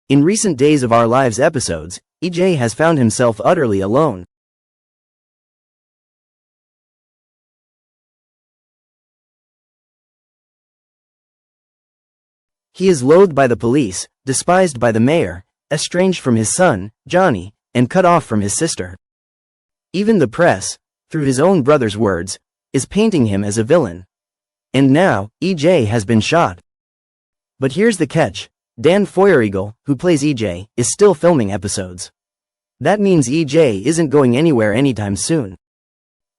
In recent Days of Our Lives episodes, EJ has found himself utterly alone. He is loathed by the police, despised by the mayor, estranged from his son, Johnny, and cut off from his sister. Even the press, through his own brother's words, is painting him as a villain. And now, EJ has been shot. But here's the catch. Dan Feuerriegel, who plays EJ, is still filming episodes. That means EJ isn't going anywhere anytime soon.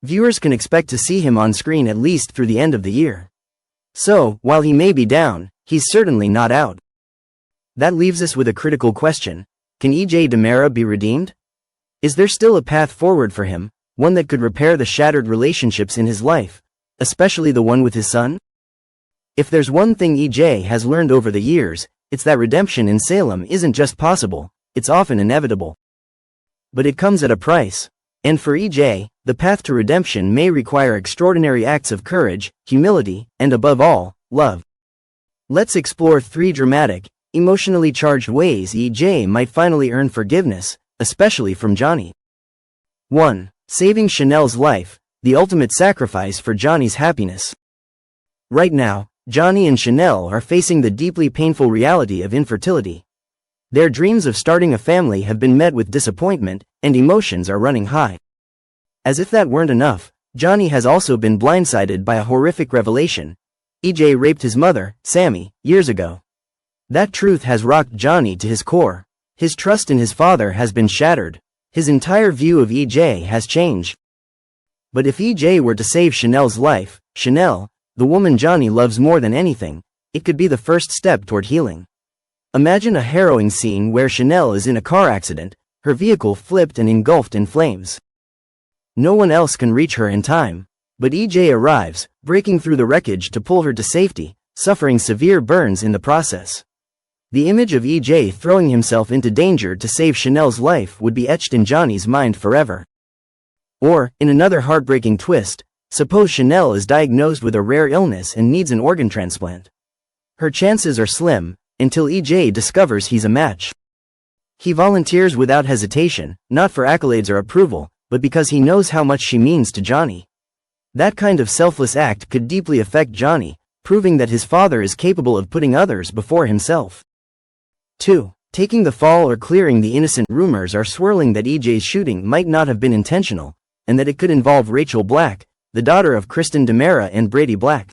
Viewers can expect to see him on screen at least through the end of the year. So, while he may be down, he's certainly not out. That leaves us with a critical question. Can EJ DiMera be redeemed? Is there still a path forward for him, one that could repair the shattered relationships in his life, especially the one with his son? If there's one thing EJ has learned over the years, it's that redemption in Salem isn't just possible, it's often inevitable. But it comes at a price. And for EJ, the path to redemption may require extraordinary acts of courage, humility, and above all, love. Let's explore 3 dramatic, emotionally charged ways EJ might finally earn forgiveness, especially from Johnny. 1. Saving Chanel's life, the ultimate sacrifice for Johnny's happiness. Right now, Johnny and Chanel are facing the deeply painful reality of infertility. Their dreams of starting a family have been met with disappointment, and emotions are running high. As if that weren't enough, Johnny has also been blindsided by a horrific revelation. EJ raped his mother, Sammy, years ago. That truth has rocked Johnny to his core. His trust in his father has been shattered. His entire view of EJ has changed. But if EJ were to save Chanel's life, Chanel, the woman Johnny loves more than anything, it could be the first step toward healing. Imagine a harrowing scene where Chanel is in a car accident, her vehicle flipped and engulfed in flames. No one else can reach her in time, but EJ arrives, breaking through the wreckage to pull her to safety, suffering severe burns in the process. The image of EJ throwing himself into danger to save Chanel's life would be etched in Johnny's mind forever. Or, in another heartbreaking twist, suppose Chanel is diagnosed with a rare illness and needs an organ transplant. Her chances are slim, until EJ discovers he's a match. He volunteers without hesitation, not for accolades or approval, but because he knows how much she means to Johnny. That kind of selfless act could deeply affect Johnny, proving that his father is capable of putting others before himself. 2. Taking the fall or clearing the innocent. Rumors are swirling that EJ's shooting might not have been intentional, and that it could involve Rachel Black, the daughter of Kristen DiMera and Brady Black.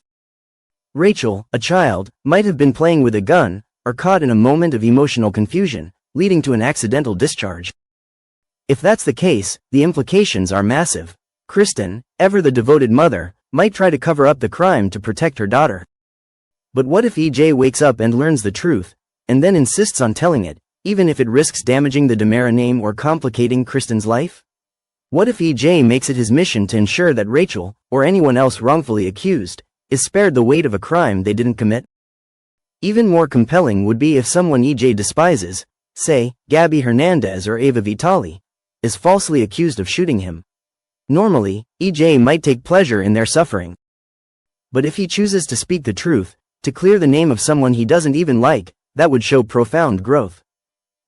Rachel, a child, might have been playing with a gun, or caught in a moment of emotional confusion, leading to an accidental discharge. If that's the case, the implications are massive. Kristen, ever the devoted mother, might try to cover up the crime to protect her daughter. But what if EJ wakes up and learns the truth, and then insists on telling it, even if it risks damaging the DiMera name or complicating Kristen's life? What if EJ makes it his mission to ensure that Rachel, or anyone else wrongfully accused, is spared the weight of a crime they didn't commit? Even more compelling would be if someone EJ despises, say, Gabby Hernandez or Ava Vitale, is falsely accused of shooting him. Normally, EJ might take pleasure in their suffering. But if he chooses to speak the truth, to clear the name of someone he doesn't even like, that would show profound growth.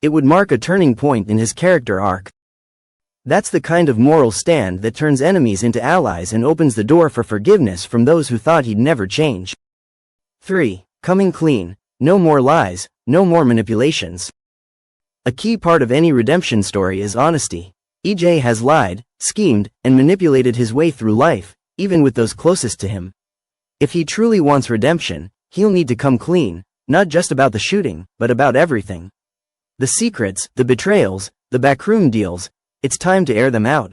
It would mark a turning point in his character arc. That's the kind of moral stand that turns enemies into allies and opens the door for forgiveness from those who thought he'd never change. 3. Coming clean. No more lies, no more manipulations. A key part of any redemption story is honesty. EJ has lied, schemed, and manipulated his way through life, even with those closest to him. If he truly wants redemption, he'll need to come clean, not just about the shooting, but about everything. The secrets, the betrayals, the backroom deals, it's time to air them out.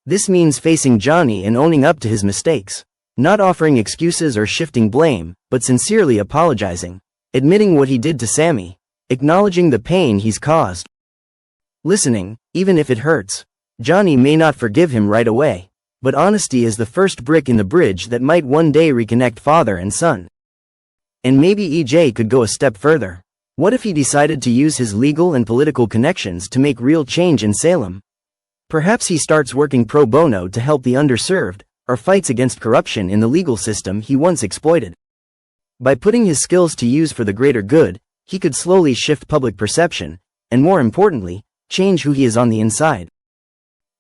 This means facing Johnny and owning up to his mistakes. Not offering excuses or shifting blame, but sincerely apologizing. Admitting what he did to Sammy. Acknowledging the pain he's caused. Listening, even if it hurts. Johnny may not forgive him right away, but honesty is the first brick in the bridge that might one day reconnect father and son. And maybe EJ could go a step further. What if he decided to use his legal and political connections to make real change in Salem? Perhaps he starts working pro bono to help the underserved, or fights against corruption in the legal system he once exploited. By putting his skills to use for the greater good, he could slowly shift public perception, and more importantly, change who he is on the inside.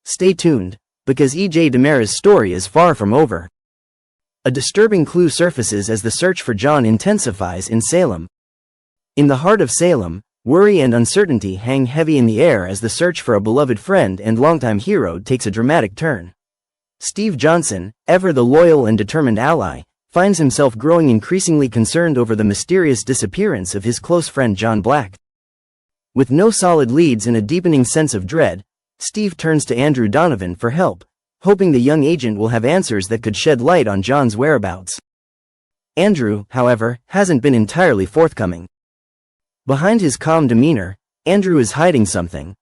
Stay tuned, because EJ DiMera's story is far from over. A disturbing clue surfaces as the search for John intensifies in Salem. In the heart of Salem, worry and uncertainty hang heavy in the air as the search for a beloved friend and longtime hero takes a dramatic turn. Steve Johnson, ever the loyal and determined ally, finds himself growing increasingly concerned over the mysterious disappearance of his close friend John Black. With no solid leads and a deepening sense of dread, Steve turns to Andrew Donovan for help, hoping the young agent will have answers that could shed light on John's whereabouts. Andrew, however, hasn't been entirely forthcoming. Behind his calm demeanor, Andrew is hiding something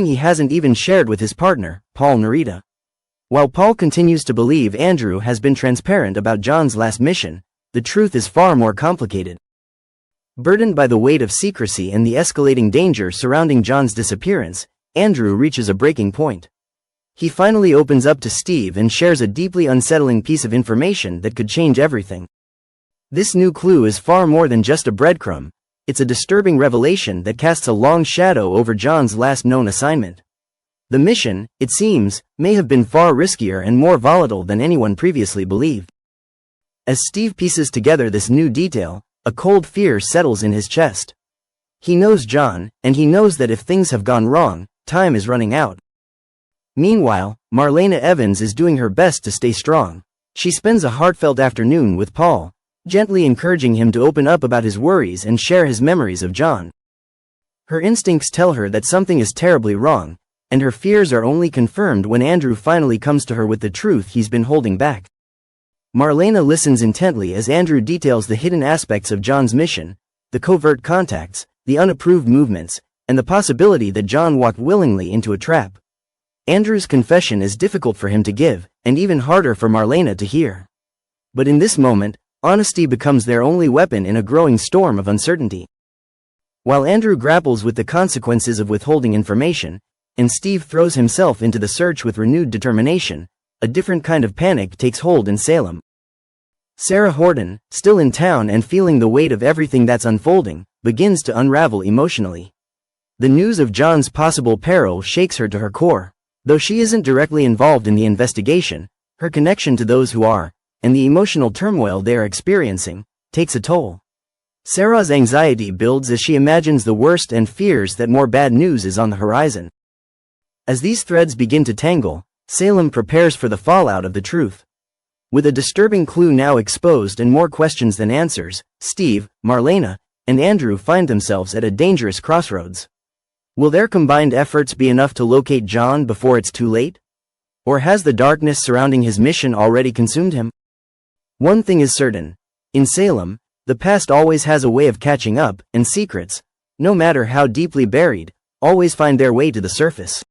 he hasn't even shared with his partner, Paul Narita. While Paul continues to believe Andrew has been transparent about John's last mission, the truth is far more complicated. Burdened by the weight of secrecy and the escalating danger surrounding John's disappearance, Andrew reaches a breaking point. He finally opens up to Steve and shares a deeply unsettling piece of information that could change everything. This new clue is far more than just a breadcrumb. It's a disturbing revelation that casts a long shadow over John's last known assignment. The mission, it seems, may have been far riskier and more volatile than anyone previously believed. As Steve pieces together this new detail, a cold fear settles in his chest. He knows John, and he knows that if things have gone wrong, time is running out. Meanwhile, Marlena Evans is doing her best to stay strong. She spends a heartfelt afternoon with Paul, gently encouraging him to open up about his worries and share his memories of John. Her instincts tell her that something is terribly wrong, and her fears are only confirmed when Andrew finally comes to her with the truth he's been holding back. Marlena listens intently as Andrew details the hidden aspects of John's mission, the covert contacts, the unapproved movements, and the possibility that John walked willingly into a trap. Andrew's confession is difficult for him to give, and even harder for Marlena to hear. But in this moment, honesty becomes their only weapon in a growing storm of uncertainty. While Andrew grapples with the consequences of withholding information, and Steve throws himself into the search with renewed determination, a different kind of panic takes hold in Salem. Sarah Horton, still in town and feeling the weight of everything that's unfolding, begins to unravel emotionally. The news of John's possible peril shakes her to her core. Though she isn't directly involved in the investigation, her connection to those who are, and the emotional turmoil they are experiencing, takes a toll. Sarah's anxiety builds as she imagines the worst and fears that more bad news is on the horizon. As these threads begin to tangle, Salem prepares for the fallout of the truth. With a disturbing clue now exposed and more questions than answers, Steve, Marlena, and Andrew find themselves at a dangerous crossroads. Will their combined efforts be enough to locate John before it's too late? Or has the darkness surrounding his mission already consumed him? One thing is certain. In Salem, the past always has a way of catching up, and secrets, no matter how deeply buried, always find their way to the surface.